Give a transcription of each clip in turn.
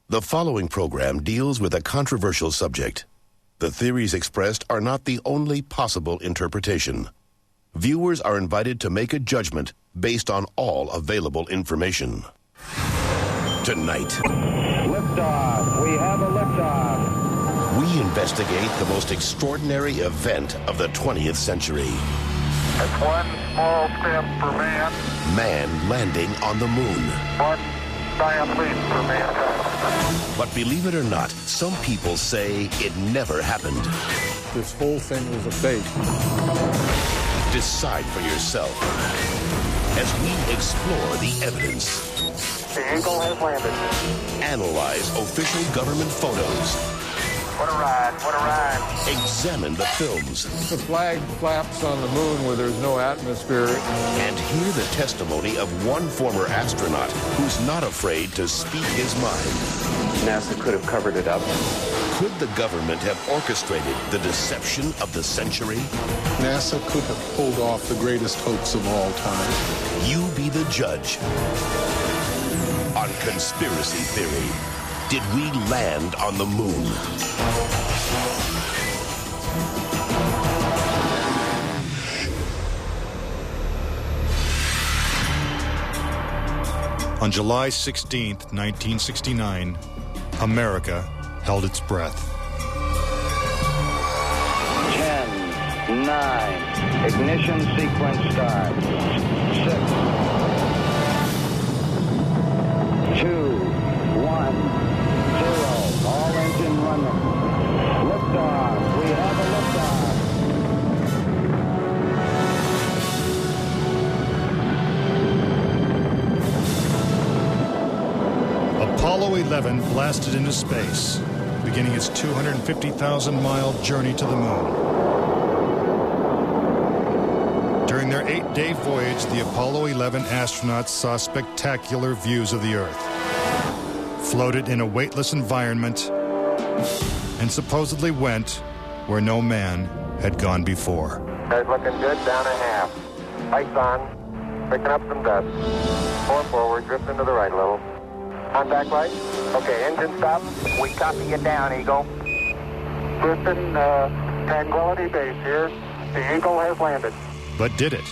The following program deals with a controversial subject. The theories expressed are not the only possible interpretation. Viewers are invited to make a judgment based on all available information. Tonight, liftoff. We have a liftoff. We investigate the most extraordinary event of the 20th century. It's one small step for man. Man landing on the moon. One giant leap for mankind. But believe it or not, some people say it never happened. This whole thing was a fake. Decide for yourself as we explore the evidence. The Eagle has landed. Analyze official government photos. What a ride, what a ride. Examine the films. The flag flaps on the moon where there's no atmosphere. And hear the testimony of one former astronaut who's not afraid to speak his mind. NASA could have covered it up. Could the government have orchestrated the deception of the century? NASA could have pulled off the greatest hoax of all time. You be the judge. On Conspiracy Theory, did we land on the moon? On July 16th, 1969, America held its breath. 10, 9, ignition sequence start. 6, 2, 1, 0. All engine running. Liftoff. We have a liftoff. Apollo 11 blasted into space, beginning its 250,000-mile journey to the moon. During their 8-day voyage, the Apollo 11 astronauts saw spectacular views of the Earth, floated in a weightless environment, and supposedly went where no man had gone before. Guys looking good, down a half. Lights on, picking up some dust. 4 forward, drift into the right a little. Contact light. Okay, engine stop. We copy you down, Eagle. Houston, Tranquility Base here. The Eagle has landed. But did it?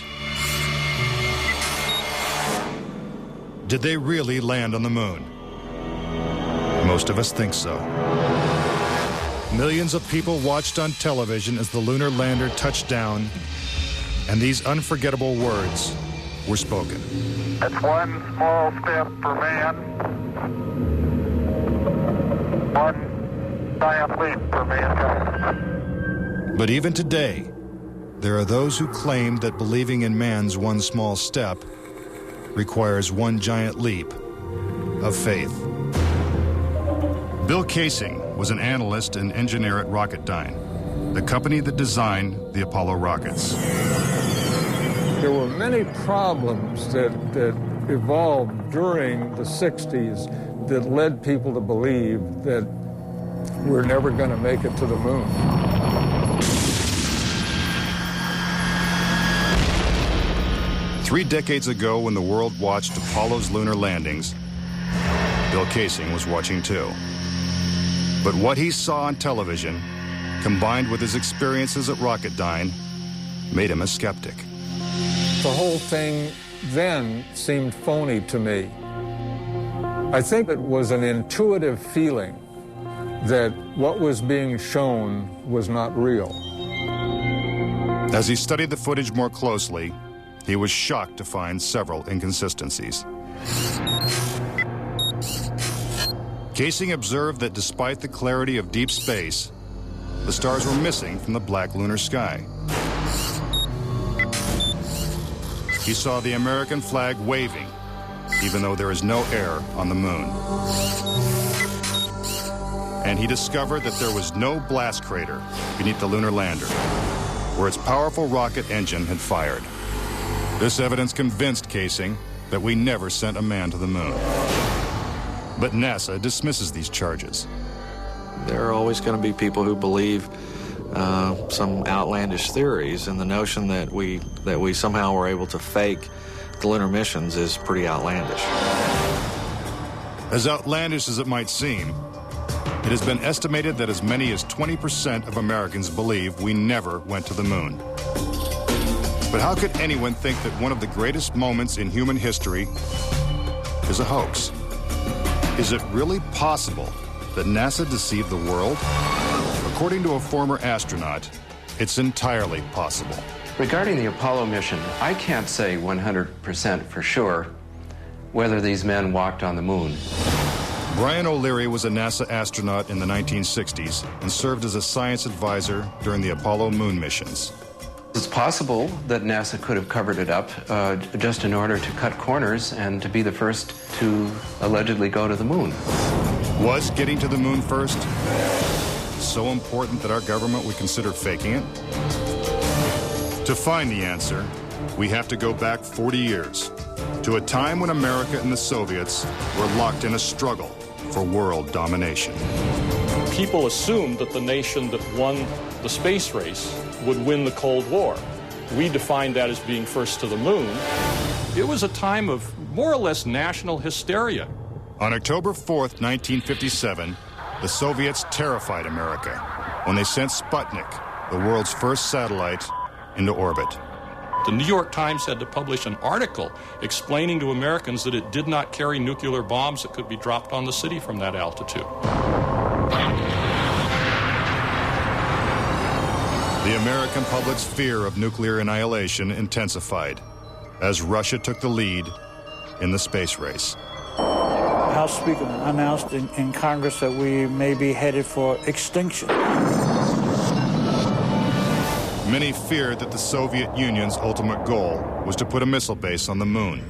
Did they really land on the moon? Most of us think so. Millions of people watched on television as the lunar lander touched down, and these unforgettable words were spoken. It's one small step for man. One giant leap for mankind. But even today, there are those who claim that believing in man's one small step requires one giant leap of faith. Bill Casing was an analyst and engineer at Rocketdyne, the company that designed the Apollo rockets. There were many problems that evolved during the 60s that led people to believe that we're never going to make it to the moon. Three decades ago, when the world watched Apollo's lunar landings, Bill Casing was watching too. But what he saw on television, combined with his experiences at Rocketdyne, made him a skeptic. The whole thing then seemed phony to me. I think it was an intuitive feeling that what was being shown was not real. As he studied the footage more closely, he was shocked to find several inconsistencies. Casing observed that despite the clarity of deep space, the stars were missing from the black lunar sky. He saw the American flag waving, even though there is no air on the moon. And he discovered that there was no blast crater beneath the lunar lander, where its powerful rocket engine had fired. This evidence convinced Casing that we never sent a man to the moon. But NASA dismisses these charges. There are always going to be people who believe some outlandish theories, and the notion that we somehow were able to fake the lunar missions is pretty outlandish. As outlandish as it might seem, it has been estimated that as many as 20% of Americans believe we never went to the moon. But how could anyone think that one of the greatest moments in human history is a hoax? Is it really possible that NASA deceived the world? According to a former astronaut, it's entirely possible. Regarding the Apollo mission, I can't say 100% for sure whether these men walked on the moon. Brian O'Leary was a NASA astronaut in the 1960s and served as a science advisor during the Apollo moon missions. It's possible that NASA could have covered it up just in order to cut corners and to be the first to allegedly go to the moon. Was getting to the moon first so important that our government would consider faking it? To find the answer, we have to go back 40 years, to a time when America and the Soviets were locked in a struggle for world domination. People assumed that the nation that won the space race would win the Cold War. We defined that as being first to the moon. It was a time of more or less national hysteria. On October 4th, 1957, the Soviets terrified America when they sent Sputnik, the world's first satellite, into orbit. The New York Times had to publish an article explaining to Americans that it did not carry nuclear bombs that could be dropped on the city from that altitude. The American public's fear of nuclear annihilation intensified as Russia took the lead in the space race. House Speaker announced in Congress that we may be headed for extinction. Many feared that the Soviet Union's ultimate goal was to put a missile base on the moon.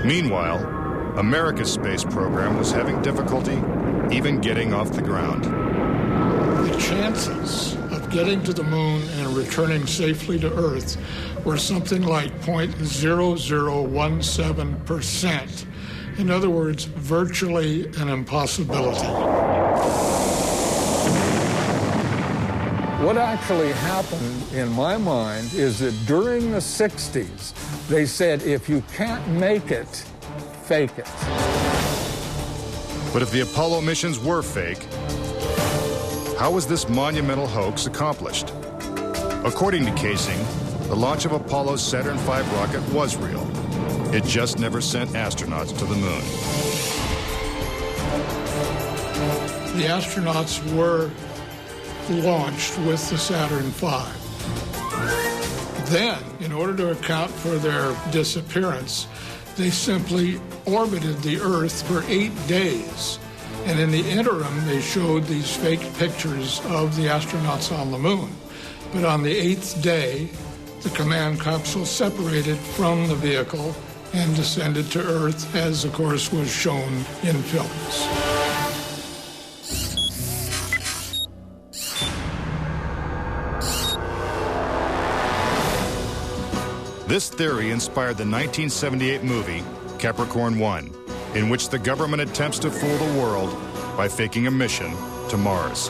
Meanwhile, America's space program was having difficulty even getting off the ground. The chances of getting to the moon and returning safely to Earth were something like 0.0017%. In other words, virtually an impossibility. What actually happened, in my mind, is that during the 60s, they said, if you can't make it, fake it. But if the Apollo missions were fake, how was this monumental hoax accomplished? According to Casing, the launch of Apollo's Saturn V rocket was real. It just never sent astronauts to the moon. The astronauts were launched with the Saturn V. Then, in order to account for their disappearance, they simply orbited the Earth for 8 days. And in the interim, they showed these fake pictures of the astronauts on the moon. But on the 8th day, the command capsule separated from the vehicle and descended to Earth, as, of course, was shown in films. This theory inspired the 1978 movie Capricorn 1, in which the government attempts to fool the world by faking a mission to Mars.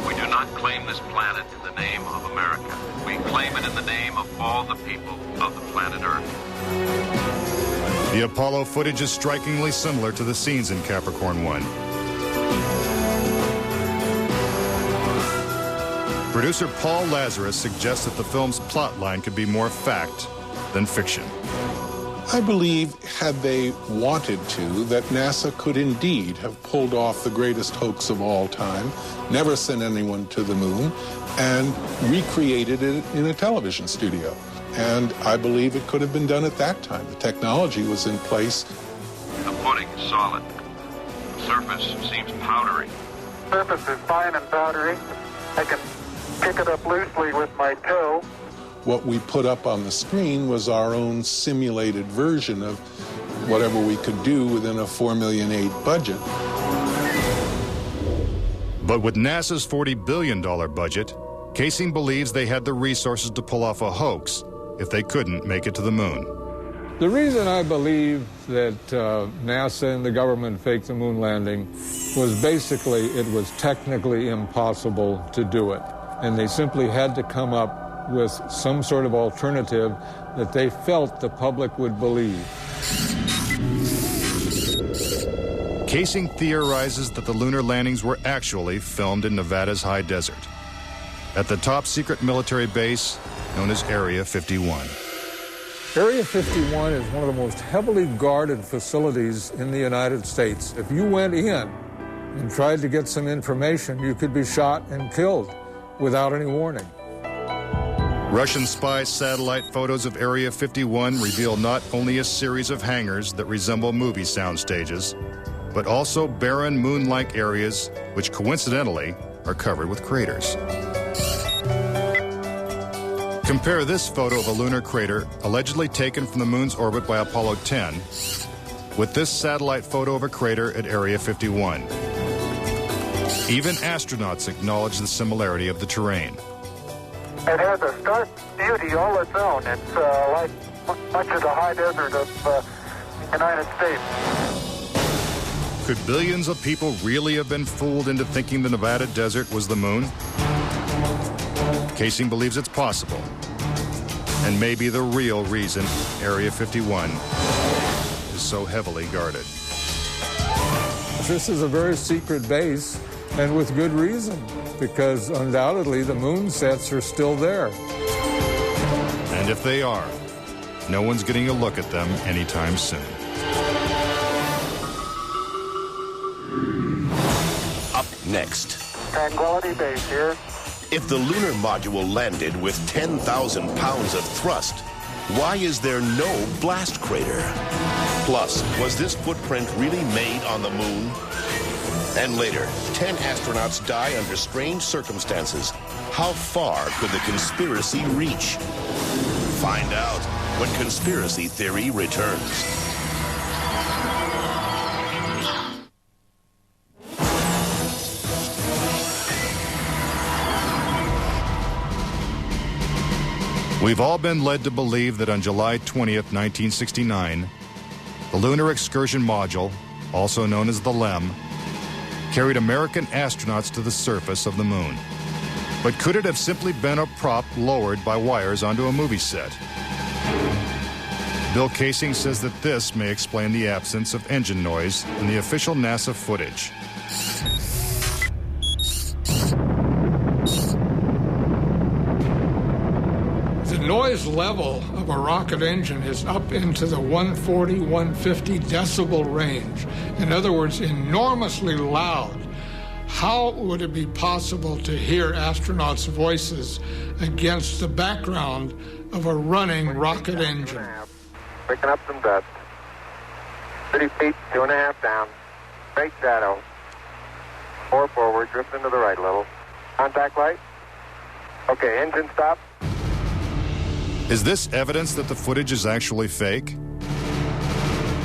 We do not claim this planet in the name of America. We claim it in the name of all the people of the planet Earth. The Apollo footage is strikingly similar to the scenes in Capricorn 1. Producer Paul Lazarus suggests that the film's plot line could be more fact than fiction. I believe, had they wanted to, that NASA could indeed have pulled off the greatest hoax of all time, never sent anyone to the moon, and recreated it in a television studio. And I believe it could have been done at that time. The technology was in place. The pudding is solid. The surface seems powdery. Surface is fine and powdery. I can pick it up loosely with my toe. What we put up on the screen was our own simulated version of whatever we could do within a $4.8 million budget. But with NASA's $40 billion budget, Casing believes they had the resources to pull off a hoax if they couldn't make it to the moon. The reason I believe that NASA and the government faked the moon landing was basically it was technically impossible to do it. And they simply had to come up with some sort of alternative that they felt the public would believe. Casing theorizes that the lunar landings were actually filmed in Nevada's high desert, at the top secret military base known as Area 51. Area 51 is one of the most heavily guarded facilities in the United States. If you went in and tried to get some information, you could be shot and killed without any warning. Russian spy satellite photos of Area 51 reveal not only a series of hangars that resemble movie sound stages, but also barren moon-like areas which coincidentally are covered with craters. Compare this photo of a lunar crater allegedly taken from the moon's orbit by Apollo 10 with this satellite photo of a crater at Area 51. Even astronauts acknowledge the similarity of the terrain. It has a stark beauty all its own. It's like much of the high desert of the United States. Could billions of people really have been fooled into thinking the Nevada desert was the moon? Casing believes it's possible, and maybe the real reason Area 51 is so heavily guarded. This is a very secret base, and with good reason, because undoubtedly the moon sets are still there. And if they are, no one's getting a look at them anytime soon. Up next. Tranquility Base here. If the lunar module landed with 10,000 pounds of thrust, why is there no blast crater? Plus, was this footprint really made on the moon? And later, 10 astronauts die under strange circumstances. How far could the conspiracy reach? Find out when Conspiracy Theory returns. We've all been led to believe that on July 20th, 1969, the Lunar Excursion Module, also known as the LEM, carried American astronauts to the surface of the moon. But could it have simply been a prop lowered by wires onto a movie set? Bill Casing says that this may explain the absence of engine noise in the official NASA footage. The noise level of a rocket engine is up into the 140, 150 decibel range. In other words, enormously loud. How would it be possible to hear astronauts' voices against the background of a running rocket engine? Picking up some dust. 30 feet, 2.5 down. Straight shadow. 4 forward, drift into the right a little. Contact light. Okay, engine stop. Is this evidence that the footage is actually fake?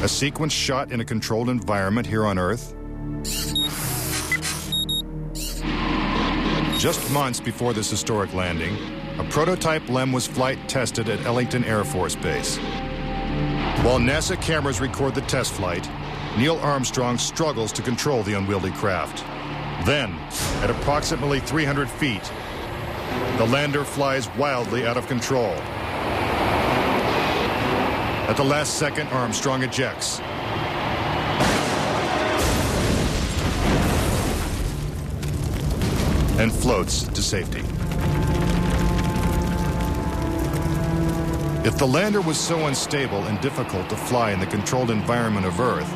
A sequence shot in a controlled environment here on Earth? Just months before this historic landing, a prototype LEM was flight tested at Ellington Air Force Base. While NASA cameras record the test flight, Neil Armstrong struggles to control the unwieldy craft. Then, at approximately 300 feet, the lander flies wildly out of control. At the last second, Armstrong ejects. And floats to safety. If the lander was so unstable and difficult to fly in the controlled environment of Earth,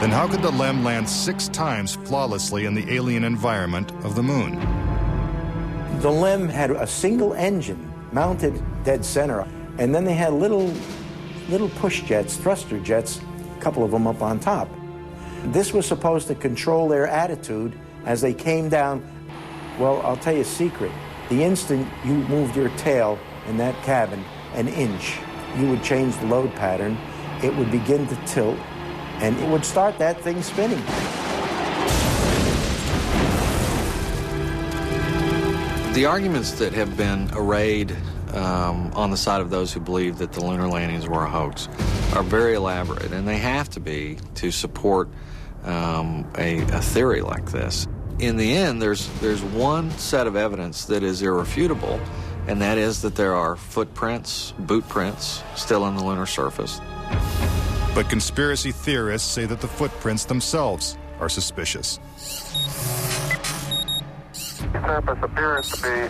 then how could the LEM land 6 times flawlessly in the alien environment of the moon? The LEM had a single engine mounted dead center, and then they had little push jets, thruster jets, a couple of them up on top. This was supposed to control their attitude as they came down. Well, I'll tell you a secret. The instant you moved your tail in that cabin an inch, you would change the load pattern, it would begin to tilt, and it would start that thing spinning. The arguments that have been arrayed on the side of those who believe that the lunar landings were a hoax are very elaborate, and they have to be to support a theory like this. In the end, there's one set of evidence that is irrefutable, and that is that there are footprints, boot prints, still on the lunar surface. But conspiracy theorists say that the footprints themselves are suspicious. The surface appears to be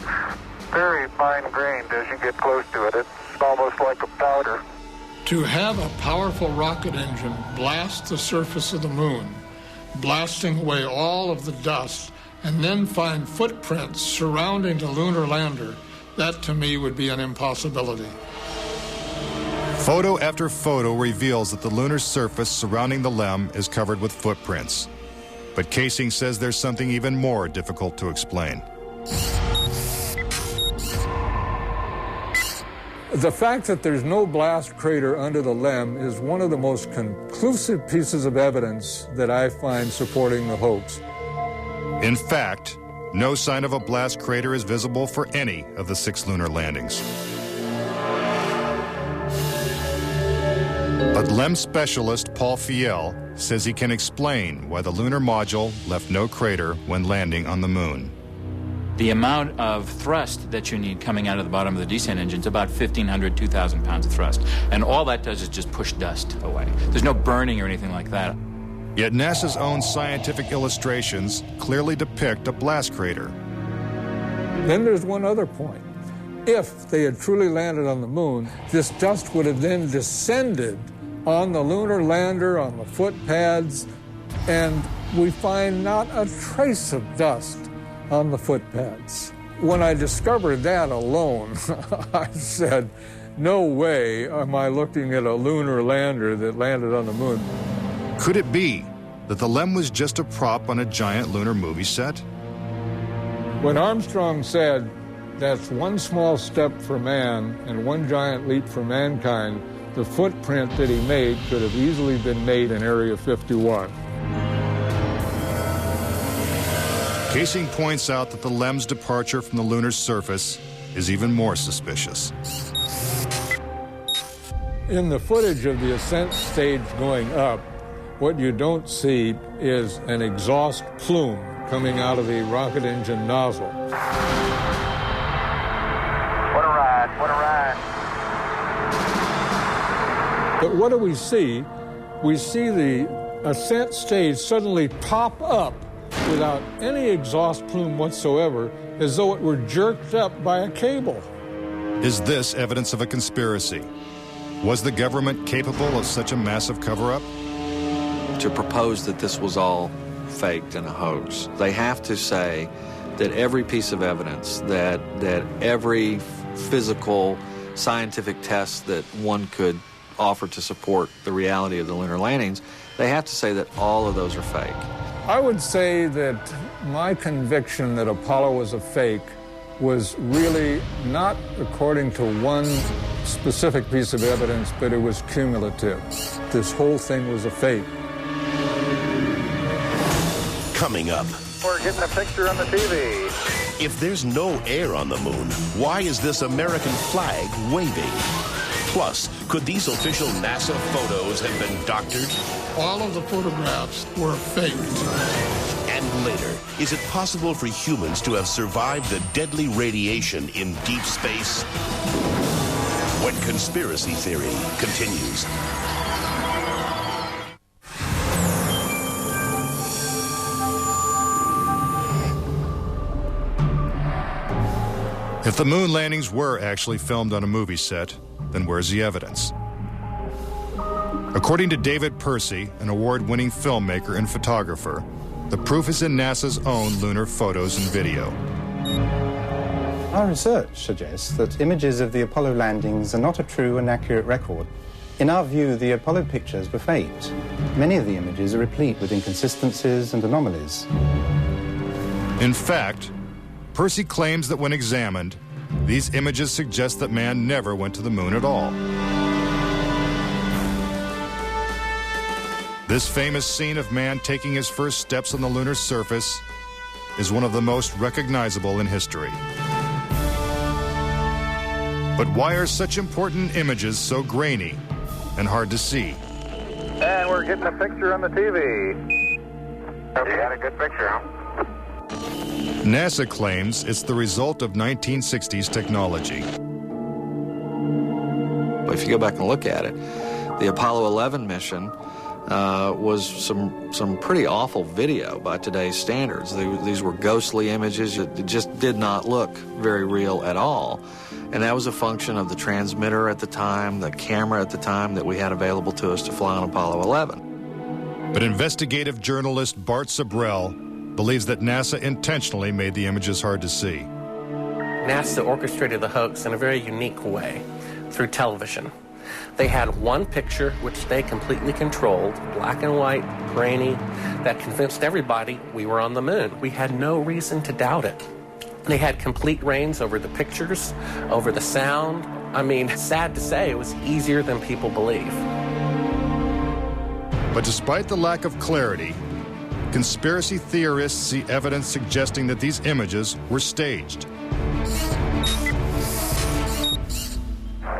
very fine-grained as you get close to it. It's almost like a powder. To have a powerful rocket engine blast the surface of the moon, blasting away all of the dust, and then find footprints surrounding the lunar lander, that to me would be an impossibility. Photo after photo reveals that the lunar surface surrounding the LEM is covered with footprints. But Casing says there's something even more difficult to explain. The fact that there's no blast crater under the LEM is one of the most conclusive pieces of evidence that I find supporting the hoax. In fact, no sign of a blast crater is visible for any of the 6 lunar landings. But LEM specialist Paul Fiel says he can explain why the lunar module left no crater when landing on the moon. The amount of thrust that you need coming out of the bottom of the descent engine is about 1,500, 2,000 pounds of thrust. And all that does is just push dust away. There's no burning or anything like that. Yet NASA's own scientific illustrations clearly depict a blast crater. Then there's one other point. If they had truly landed on the moon, this dust would have then descended on the lunar lander, on the foot pads, and we find not a trace of dust on the foot pads. When I discovered that alone, I said, no way am I looking at a lunar lander that landed on the moon. Could it be that the LEM was just a prop on a giant lunar movie set? When Armstrong said, that's one small step for man and one giant leap for mankind, the footprint that he made could have easily been made in Area 51. Casing points out that the LEM's departure from the lunar surface is even more suspicious. In the footage of the ascent stage going up, what you don't see is an exhaust plume coming out of the rocket engine nozzle. What a ride, what a ride. But what do we see? We see the ascent stage suddenly pop up without any exhaust plume whatsoever, as though it were jerked up by a cable. Is this evidence of a conspiracy? Was the government capable of such a massive cover-up? To propose that this was all faked and a hoax, they have to say that every piece of evidence, that every physical, scientific test that one could offer to support the reality of the lunar landings, they have to say that all of those are fake. I would say that my conviction that Apollo was a fake was really not according to one specific piece of evidence, but it was cumulative. This whole thing was a fake. Coming up. We're getting a picture on the TV. If there's no air on the moon, why is this American flag waving? Plus, could these official NASA photos have been doctored? All of the photographs were faked. And later, is it possible for humans to have survived the deadly radiation in deep space? When conspiracy theory continues. If the moon landings were actually filmed on a movie set, then where's the evidence? According to David Percy, an award-winning filmmaker and photographer, the proof is in NASA's own lunar photos and video. Our research suggests that images of the Apollo landings are not a true and accurate record. In our view, the Apollo pictures were faked. Many of the images are replete with inconsistencies and anomalies. In fact, Percy claims that when examined, these images suggest that man never went to the moon at all. This famous scene of man taking his first steps on the lunar surface is one of the most recognizable in history. But why are such important images so grainy and hard to see? And we're getting a picture on the TV. You got a good picture, huh? NASA claims it's the result of 1960s technology. But if you go back and look at it, The Apollo 11 mission was some pretty awful video by today's standards. These were ghostly images. It just did not look very real at all. And that was a function of the transmitter at the time, the camera at the time that we had available to us to fly on Apollo 11. But investigative journalist Bart Sabrell believes that NASA intentionally made the images hard to see. NASA orchestrated the hoax in a very unique way through television. They had one picture, which they completely controlled, black and white, grainy, that convinced everybody we were on the moon. We had no reason to doubt it. They had complete reins over the pictures, over the sound. I mean, sad to say, it was easier than people believe. But despite the lack of clarity, conspiracy theorists see evidence suggesting that these images were staged.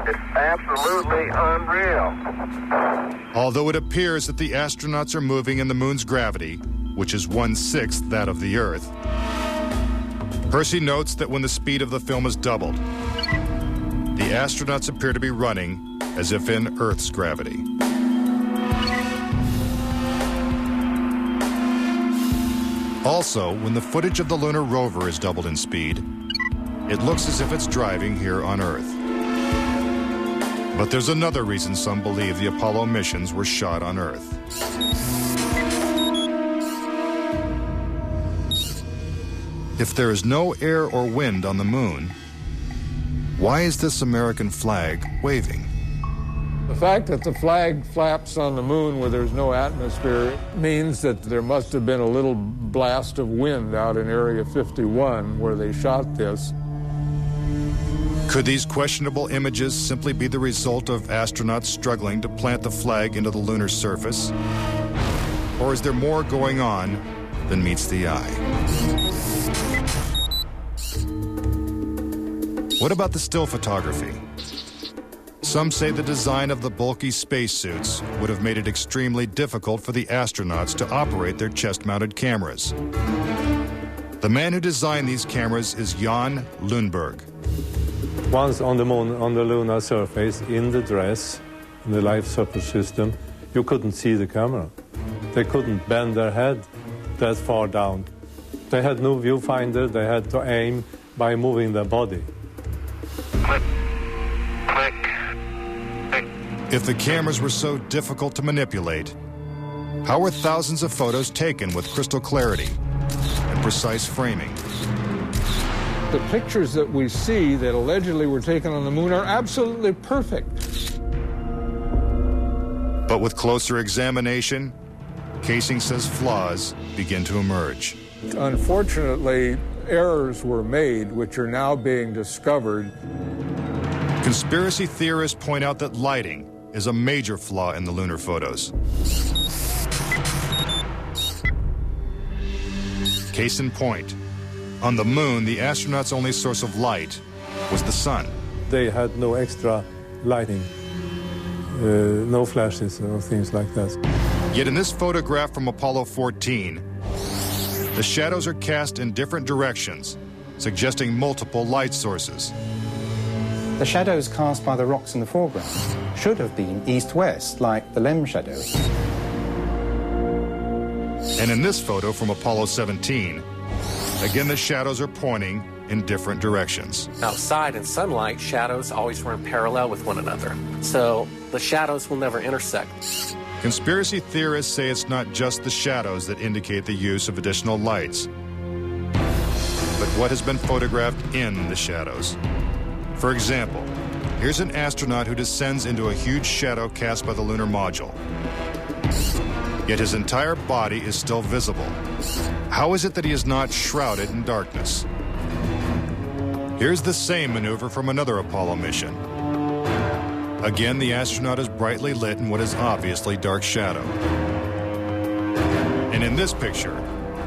It's absolutely unreal. Although it appears that the astronauts are moving in the moon's gravity, which is 1/6 that of the Earth, Percy notes that when the speed of the film is doubled, the astronauts appear to be running as if in Earth's gravity. Also, when the footage of the lunar rover is doubled in speed, it looks as if it's driving here on Earth. But there's another reason some believe the Apollo missions were shot on Earth. If there is no air or wind on the moon, why is this American flag waving? The fact that the flag flaps on the moon where there's no atmosphere means that there must have been a little blast of wind out in Area 51 where they shot this. Could these questionable images simply be the result of astronauts struggling to plant the flag into the lunar surface? Or is there more going on than meets the eye? What about the still photography? Some say the design of the bulky spacesuits would have made it extremely difficult for the astronauts to operate their chest-mounted cameras. The man who designed these cameras is Jan Lundberg. Once on the moon, on the lunar surface, in the dress, in the life support system, you couldn't see the camera. They couldn't bend their head that far down. They had no viewfinder. They had to aim by moving their body. Click, click, click. If the cameras were so difficult to manipulate, how were thousands of photos taken with crystal clarity and precise framing? The pictures that we see that allegedly were taken on the moon are absolutely perfect. But with closer examination, Casing says flaws begin to emerge. Unfortunately, errors were made which are now being discovered. Conspiracy theorists point out that lighting is a major flaw in the lunar photos. Case in point, on the moon, the astronauts' only source of light was the sun. They had no extra lighting, no flashes or things like that. Yet in this photograph from Apollo 14, the shadows are cast in different directions, suggesting multiple light sources. The shadows cast by the rocks in the foreground should have been east-west, like the LEM shadow. And in this photo from Apollo 17, again the shadows are pointing in different directions. Outside in sunlight, shadows always run parallel with one another. So the shadows will never intersect. Conspiracy theorists say it's not just the shadows that indicate the use of additional lights, but what has been photographed in the shadows. For example, here's an astronaut who descends into a huge shadow cast by the lunar module. Yet his entire body is still visible. How is it that he is not shrouded in darkness? Here's the same maneuver from another Apollo mission. Again, the astronaut is brightly lit in what is obviously dark shadow. And in this picture,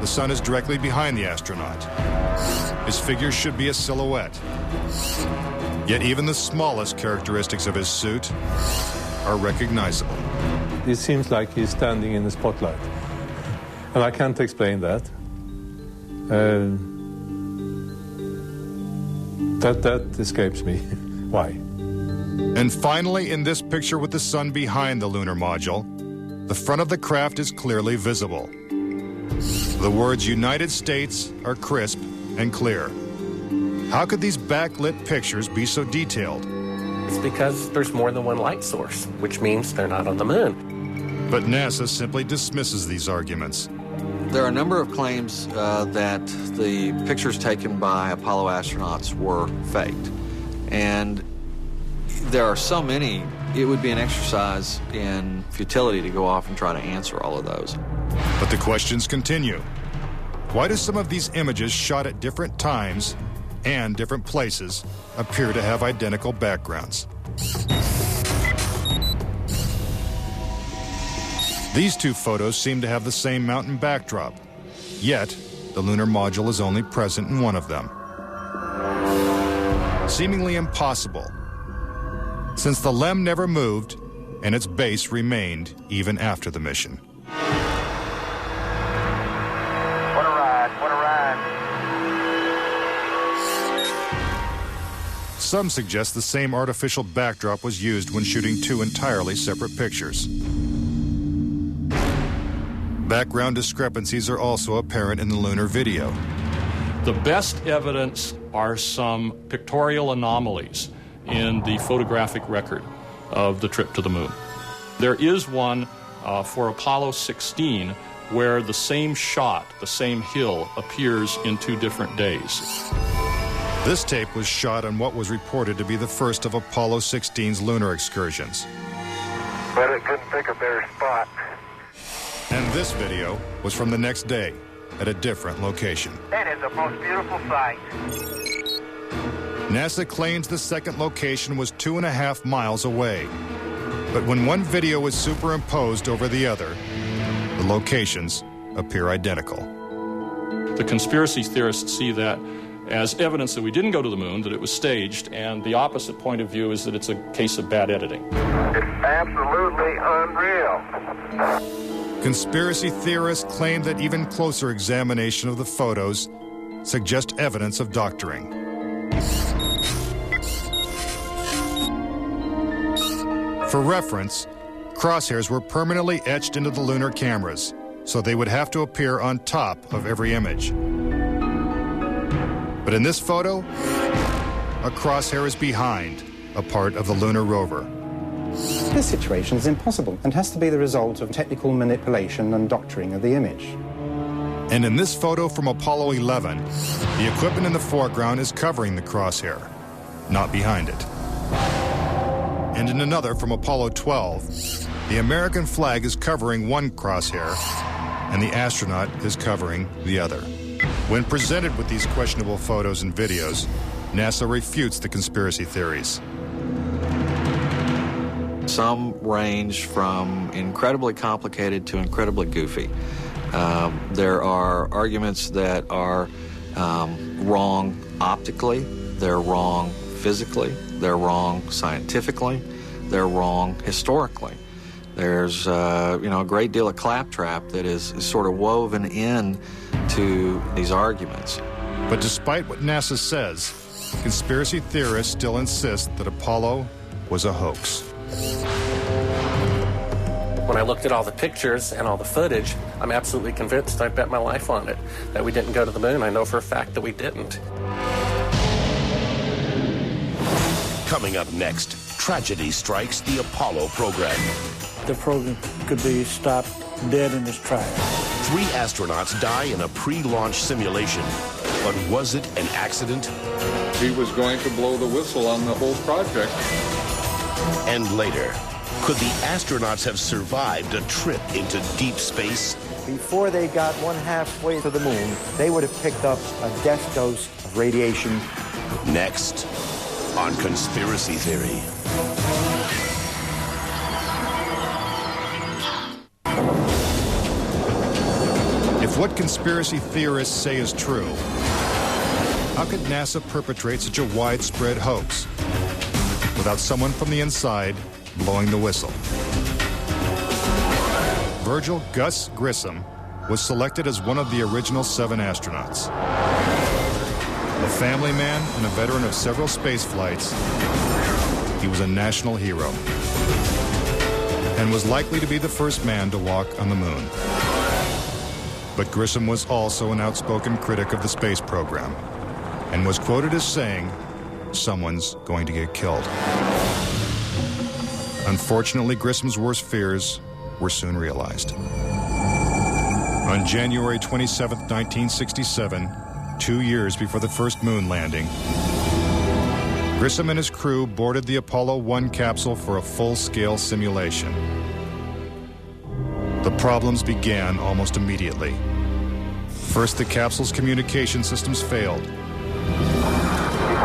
the sun is directly behind the astronaut. His figure should be a silhouette. Yet even the smallest characteristics of his suit are recognizable. It seems like he's standing in the spotlight. And I can't explain that. That escapes me. Why? And finally, in this picture with the sun behind the lunar module, the front of the craft is clearly visible. The words United States are crisp and clear. How could these backlit pictures be so detailed? It's because there's more than one light source, which means they're not on the moon. But NASA simply dismisses these arguments. There are a number of claims that the pictures taken by Apollo astronauts were faked. And there are so many, it would be an exercise in futility to go off and try to answer all of those. But the questions continue. Why do some of these images shot at different times and different places appear to have identical backgrounds? These two photos seem to have the same mountain backdrop, yet the lunar module is only present in one of them. Seemingly impossible, since the LEM never moved and its base remained even after the mission. What a ride, what a ride. Some suggest the same artificial backdrop was used when shooting two entirely separate pictures. Background discrepancies are also apparent in the lunar video. The best evidence are some pictorial anomalies in the photographic record of the trip to the moon. There is one for Apollo 16 where the same shot, the same hill, appears in 2 different days. This tape was shot on what was reported to be the first of Apollo 16's lunar excursions. But it couldn't pick a better spot. And this video was from the next day at a different location. That is the most beautiful sight. NASA claims the second location was 2.5 miles away. But when one video is superimposed over the other, the locations appear identical. The conspiracy theorists see that as evidence that we didn't go to the moon, that it was staged, and the opposite point of view is that it's a case of bad editing. It's absolutely unreal. Conspiracy theorists claim that even closer examination of the photos suggest evidence of doctoring. For reference, crosshairs were permanently etched into the lunar cameras, so they would have to appear on top of every image. But in this photo, a crosshair is behind a part of the lunar rover. This situation is impossible and has to be the result of technical manipulation and doctoring of the image. And in this photo from Apollo 11, the equipment in the foreground is covering the crosshair, not behind it. And in another from Apollo 12, the American flag is covering one crosshair and the astronaut is covering the other. When presented with these questionable photos and videos, NASA refutes the conspiracy theories. Some range from incredibly complicated to incredibly goofy. There are arguments that are wrong optically, they're wrong physically, they're wrong scientifically, they're wrong historically. There's a great deal of claptrap that is sort of woven in to these arguments. But despite what NASA says, conspiracy theorists still insist that Apollo was a hoax. When I looked at all the pictures and all the footage, I'm absolutely convinced, I bet my life on it, that we didn't go to the moon. I know for a fact that we didn't. Coming up next, tragedy strikes the Apollo program. The program could be stopped dead in its tracks. 3 astronauts die in a pre-launch simulation. But was it an accident? He was going to blow the whistle on the whole project. And later, could the astronauts have survived a trip into deep space? Before they got 1/2 to the moon, they would have picked up a death dose of radiation. Next, on Conspiracy Theory. If what conspiracy theorists say is true, how could NASA perpetrate such a widespread hoax without someone from the inside blowing the whistle? Virgil Gus Grissom was selected as one of the original 7 astronauts. A family man and a veteran of several space flights, he was a national hero and was likely to be the first man to walk on the moon. But Grissom was also an outspoken critic of the space program and was quoted as saying, "Someone's going to get killed." Unfortunately, Grissom's worst fears were soon realized. On January 27, 1967, 2 years before the first moon landing, Grissom and his crew boarded the Apollo 1 capsule for a full-scale simulation. The problems began almost immediately. First, the capsule's communication systems failed. You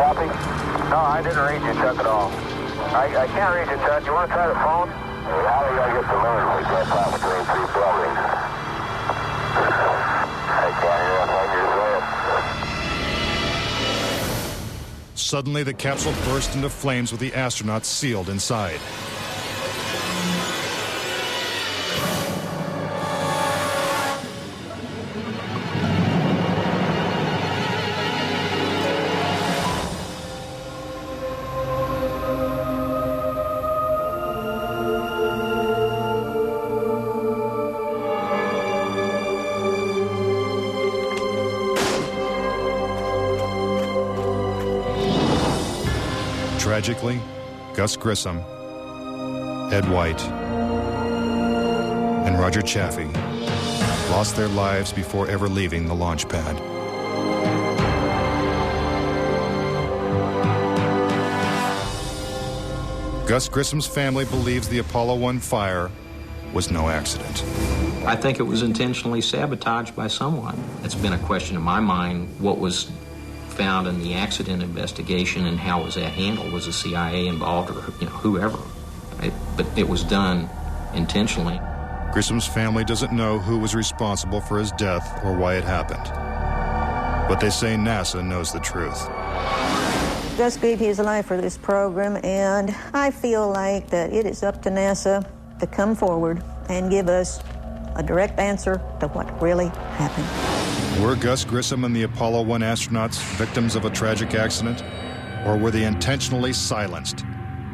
copy? No, I didn't read you, Chuck, at all. I can't read you, Chuck. You want to try the phone? How do I get the moon? We can't pass between three buildings. I can't hear what you're saying. Suddenly, the capsule burst into flames with the astronauts sealed inside. Tragically, Gus Grissom, Ed White, and Roger Chaffee lost their lives before ever leaving the launch pad. Gus Grissom's family believes the Apollo 1 fire was no accident. I think it was intentionally sabotaged by someone. It's been a question in my mind, what was found in the accident investigation and how was that handled? Was the CIA involved or whoever? But it was done intentionally. Grissom's family doesn't know who was responsible for his death or why it happened. But they say NASA knows the truth. Gus gave his life for this program, and I feel like that it is up to NASA to come forward and give us a direct answer to what really happened. Were Gus Grissom and the Apollo 1 astronauts victims of a tragic accident? Or were they intentionally silenced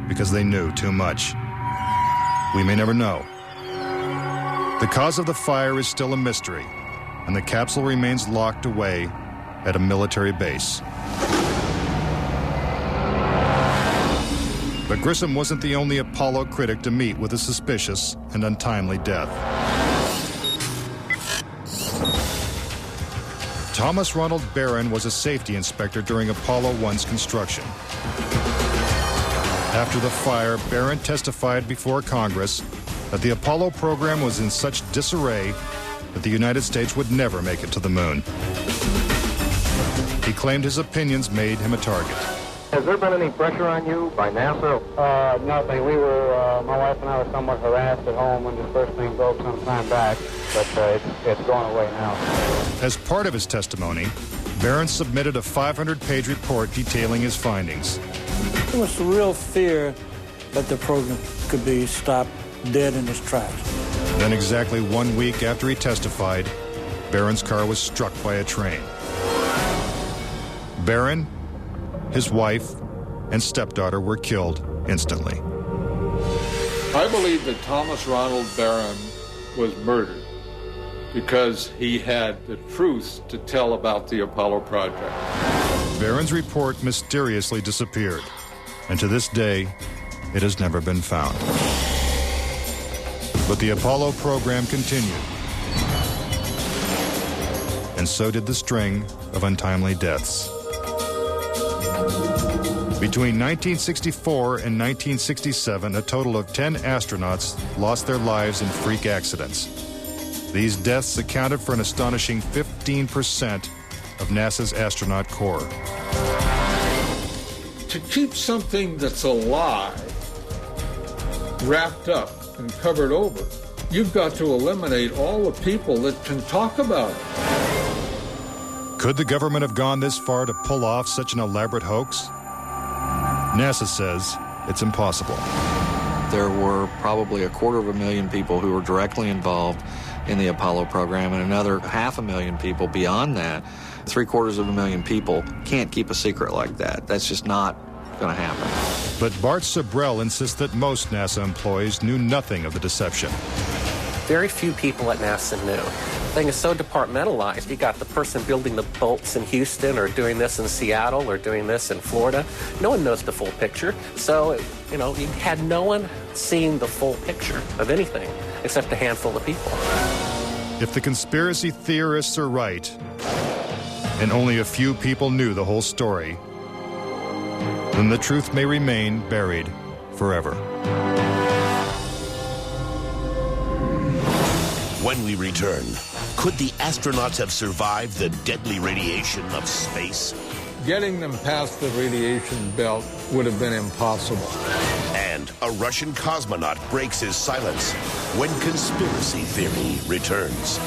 because they knew too much? We may never know. The cause of the fire is still a mystery, and the capsule remains locked away at a military base. But Grissom wasn't the only Apollo critic to meet with a suspicious and untimely death. Thomas Ronald Barron was a safety inspector during Apollo 1's construction. After the fire, Barron testified before Congress that the Apollo program was in such disarray that the United States would never make it to the moon. He claimed his opinions made him a target. Has there been any pressure on you by NASA? Nothing. We were, my wife and I were somewhat harassed at home when the first thing broke some time back, but it's gone away now. As part of his testimony, Barron submitted a 500-page report detailing his findings. There was a real fear that the program could be stopped dead in its tracks. Then exactly 1 week after he testified, Barron's car was struck by a train. Barron, his wife, and stepdaughter were killed instantly. I believe that Thomas Ronald Barron was murdered because he had the truth to tell about the Apollo project. Barron's report mysteriously disappeared, and to this day, it has never been found. But the Apollo program continued, and so did the string of untimely deaths. Between 1964 and 1967, a total of 10 astronauts lost their lives in freak accidents. These deaths accounted for an astonishing 15% of NASA's astronaut corps. To keep something that's a lie wrapped up and covered over, you've got to eliminate all the people that can talk about it. Could the government have gone this far to pull off such an elaborate hoax? NASA says it's impossible. There were probably 250,000 people who were directly involved in the Apollo program, and another 500,000 people beyond that. 750,000 people can't keep a secret like that. That's just not going to happen. But Bart Sabrell insists that most NASA employees knew nothing of the deception. Very few people at NASA knew. The thing is so departmentalized. You got the person building the bolts in Houston, or doing this in Seattle, or doing this in Florida. No one knows the full picture. So, you had no one seen the full picture of anything except a handful of people. If the conspiracy theorists are right, and only a few people knew the whole story, then the truth may remain buried forever. When we return, could the astronauts have survived the deadly radiation of space? Getting them past the radiation belt would have been impossible. And a Russian cosmonaut breaks his silence when conspiracy theory returns.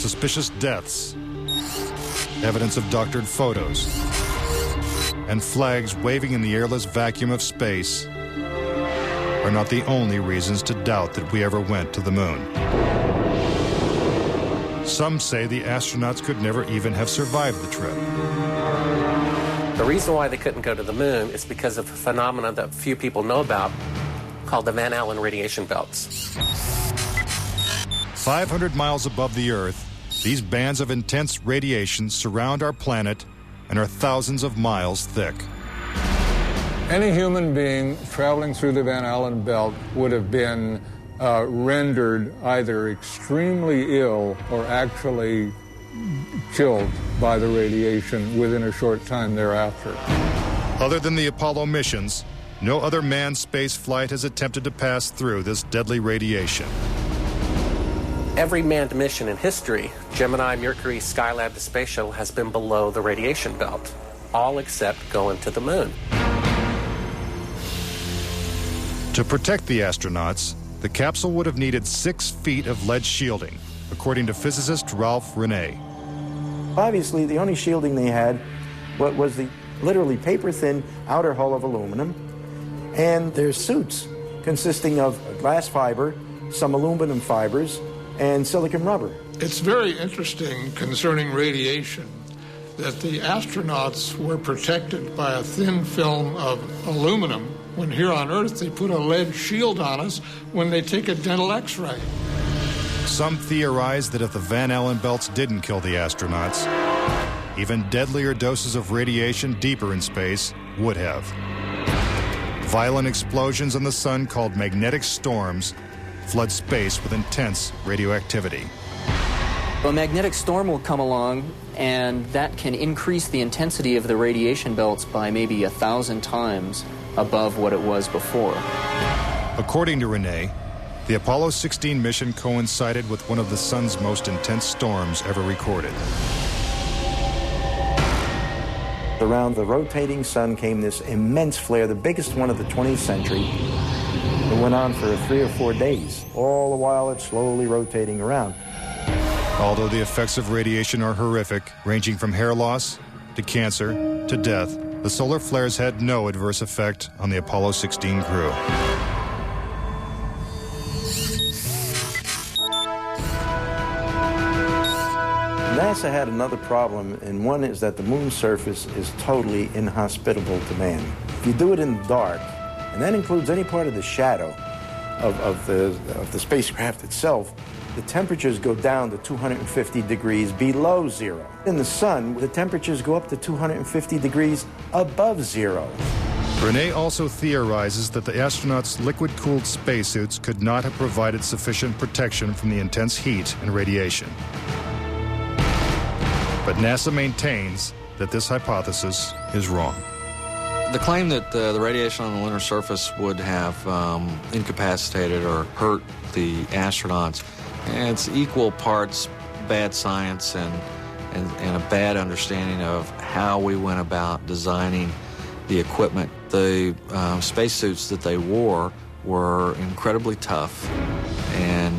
Suspicious deaths, evidence of doctored photos, and flags waving in the airless vacuum of space are not the only reasons to doubt that we ever went to the moon. Some say the astronauts could never even have survived the trip. The reason why they couldn't go to the moon is because of a phenomenon that few people know about called the Van Allen radiation belts. 500 miles above the Earth, these bands of intense radiation surround our planet and are thousands of miles thick. Any human being traveling through the Van Allen belt would have been rendered either extremely ill or actually killed by the radiation within a short time thereafter. Other than the Apollo missions, no other manned space flight has attempted to pass through this deadly radiation. Every manned mission in history, Gemini, Mercury, Skylab, the Space Shuttle, has been below the radiation belt, all except going to the moon. To protect the astronauts, the capsule would have needed 6 feet of lead shielding, according to physicist Ralph Rene. Obviously, the only shielding they had was the literally paper-thin outer hull of aluminum, and their suits consisting of glass fiber, some aluminum fibers, and silicon rubber. It's very interesting concerning radiation that the astronauts were protected by a thin film of aluminum, when here on Earth they put a lead shield on us when they take a dental x-ray. Some theorize that if the Van Allen belts didn't kill the astronauts, even deadlier doses of radiation deeper in space would have. Violent explosions in the sun called magnetic storms flood space with intense radioactivity. A magnetic storm will come along, and that can increase the intensity of the radiation belts by maybe 1,000 times above what it was before. According to Rene, the Apollo 16 mission coincided with one of the sun's most intense storms ever recorded. Around the rotating sun came this immense flare, the biggest one of the 20th century. It went on for 3 or 4 days. All the while it's slowly rotating around. Although the effects of radiation are horrific, ranging from hair loss to cancer to death, the solar flares had no adverse effect on the Apollo 16 crew. NASA had another problem, and one is that the moon's surface is totally inhospitable to man. If you do it in the dark, and that includes any part of the shadow of the spacecraft itself, the temperatures go down to 250 degrees below zero. In the sun, the temperatures go up to 250 degrees above zero. Rene also theorizes that the astronauts' liquid-cooled spacesuits could not have provided sufficient protection from the intense heat and radiation. But NASA maintains that this hypothesis is wrong. The claim that the radiation on the lunar surface would have incapacitated or hurt the astronauts, it's equal parts bad science and a bad understanding of how we went about designing the equipment. The spacesuits that they wore were incredibly tough and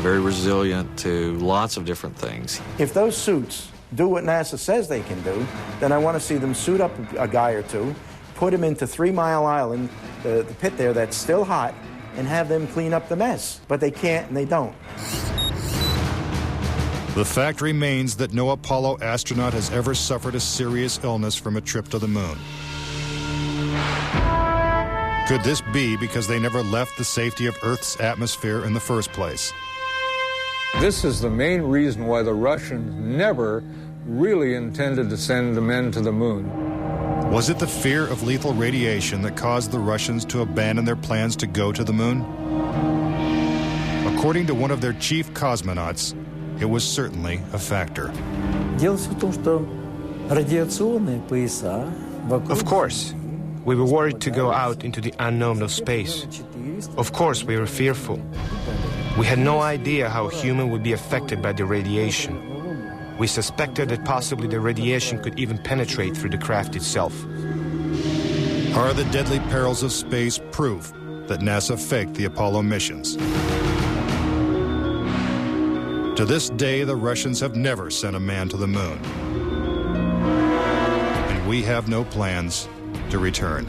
very resilient to lots of different things. If those suits do what NASA says they can do, then I want to see them suit up a guy or two, put him into 3 Mile Island, the pit there that's still hot, and have them clean up the mess. But they can't and they don't. The fact remains that no Apollo astronaut has ever suffered a serious illness from a trip to the moon. Could this be because they never left the safety of Earth's atmosphere in the first place? This is the main reason why the Russians never really intended to send the men to the moon. Was it the fear of lethal radiation that caused the Russians to abandon their plans to go to the moon? According to one of their chief cosmonauts, it was certainly a factor. Of course, we were worried to go out into the unknown of space. Of course, we were fearful. We had no idea how a human would be affected by the radiation. We suspected that possibly the radiation could even penetrate through the craft itself. Are the deadly perils of space proof that NASA faked the Apollo missions? To this day, the Russians have never sent a man to the moon. And we have no plans to return.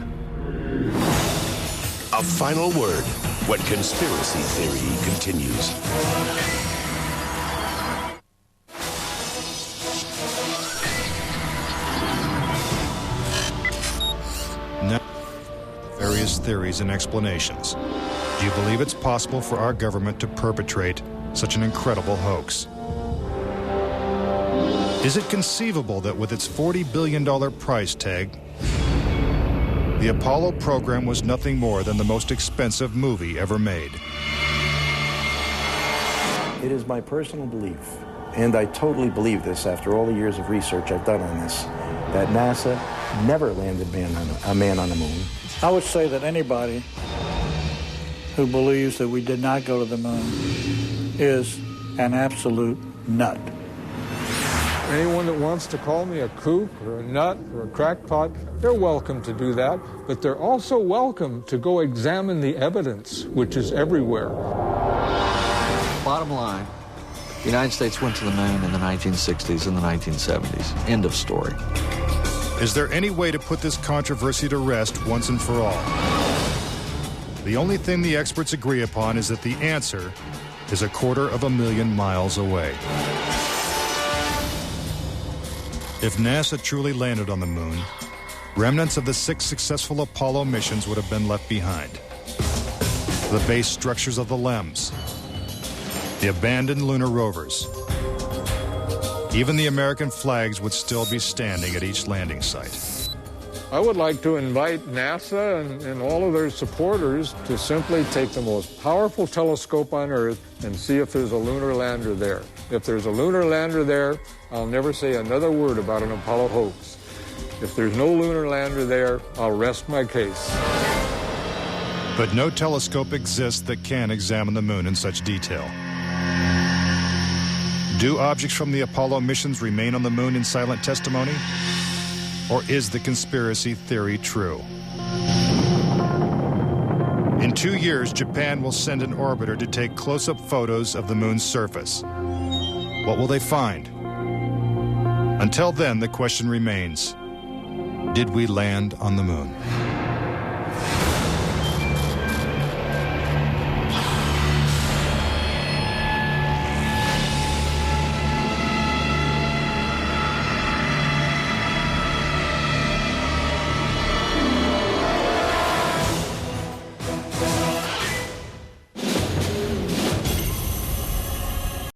A final word when conspiracy theory continues. Now, various theories and explanations. Do you believe it's possible for our government to perpetrate such an incredible hoax? Is it conceivable that with its $40 billion price tag, the Apollo program was nothing more than the most expensive movie ever made? It is my personal belief, and I totally believe this after all the years of research I've done on this, that NASA never landed a man on the moon. I would say that anybody who believes that we did not go to the moon is an absolute nut. Anyone that wants to call me a kook or a nut or a crackpot, they're welcome to do that, but they're also welcome to go examine the evidence, which is everywhere. Bottom line, the United States went to the moon in the 1960s and the 1970s. End of story. Is there any way to put this controversy to rest once and for all? The only thing the experts agree upon is that the answer is 250,000 miles away. If NASA truly landed on the moon, remnants of the 6 successful Apollo missions would have been left behind. The base structures of the LEMs, the abandoned lunar rovers. Even the American flags would still be standing at each landing site. I would like to invite NASA and all of their supporters to simply take the most powerful telescope on Earth and see if there's a lunar lander there. If there's a lunar lander there, I'll never say another word about an Apollo hoax. If there's no lunar lander there, I'll rest my case. But no telescope exists that can examine the moon in such detail. Do objects from the Apollo missions remain on the moon in silent testimony? Or is the conspiracy theory true? In 2 years, Japan will send an orbiter to take close-up photos of the moon's surface. What will they find? Until then, the question remains, did we land on the moon?